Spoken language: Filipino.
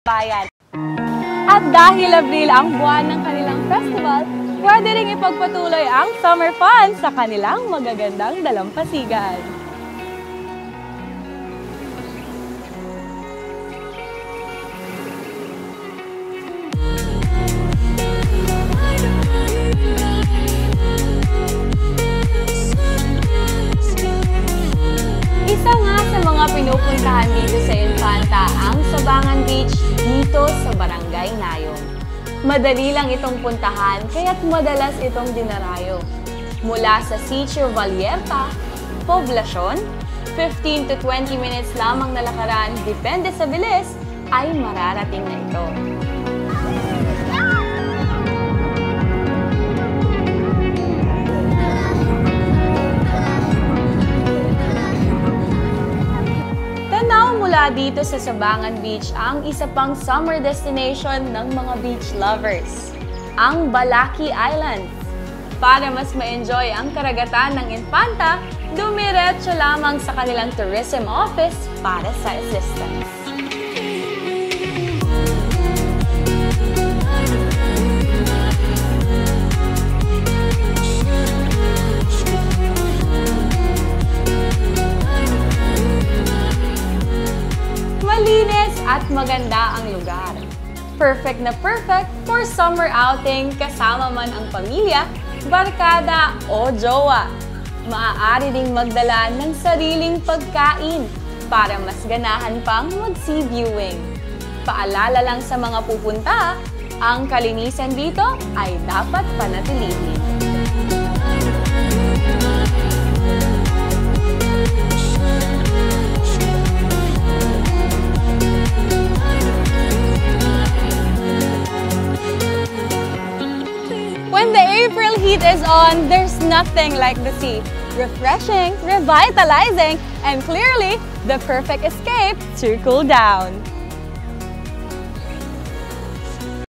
bayan. At dahil Abril ang buwan ng kanilang festival, pwede ring ipagpatuloy ang summer fun sa kanilang magagandang dalampasigan. Isa nga sa mga pinupuntahan dito sa Infanta ang Sabangan Beach dito sa Barangay Nayon. Madali lang itong puntahan kaya't madalas itong dinarayo. Mula sa Sitio Valierta, Poblacion, 15 to 20 minutes lamang na lakaran, depende sa bilis, ay mararating na ito. Mula dito sa Sabangan Beach ang isa pang summer destination ng mga beach lovers, ang Balaki Islands. Para mas ma-enjoy ang karagatan ng Infanta, dumiretso lamang sa kanilang tourism office para sa assistance. Malinis at maganda ang lugar. Perfect na perfect for summer outing kasama man ang pamilya, barkada o jowa. Maaari ding magdala ng sariling pagkain para mas ganahan pang mag-sea viewing. Paalala lang sa mga pupunta, ang kalinisan dito ay dapat panatilihin. When the April heat is on, there's nothing like the sea. Refreshing, revitalizing, and clearly the perfect escape to cool down.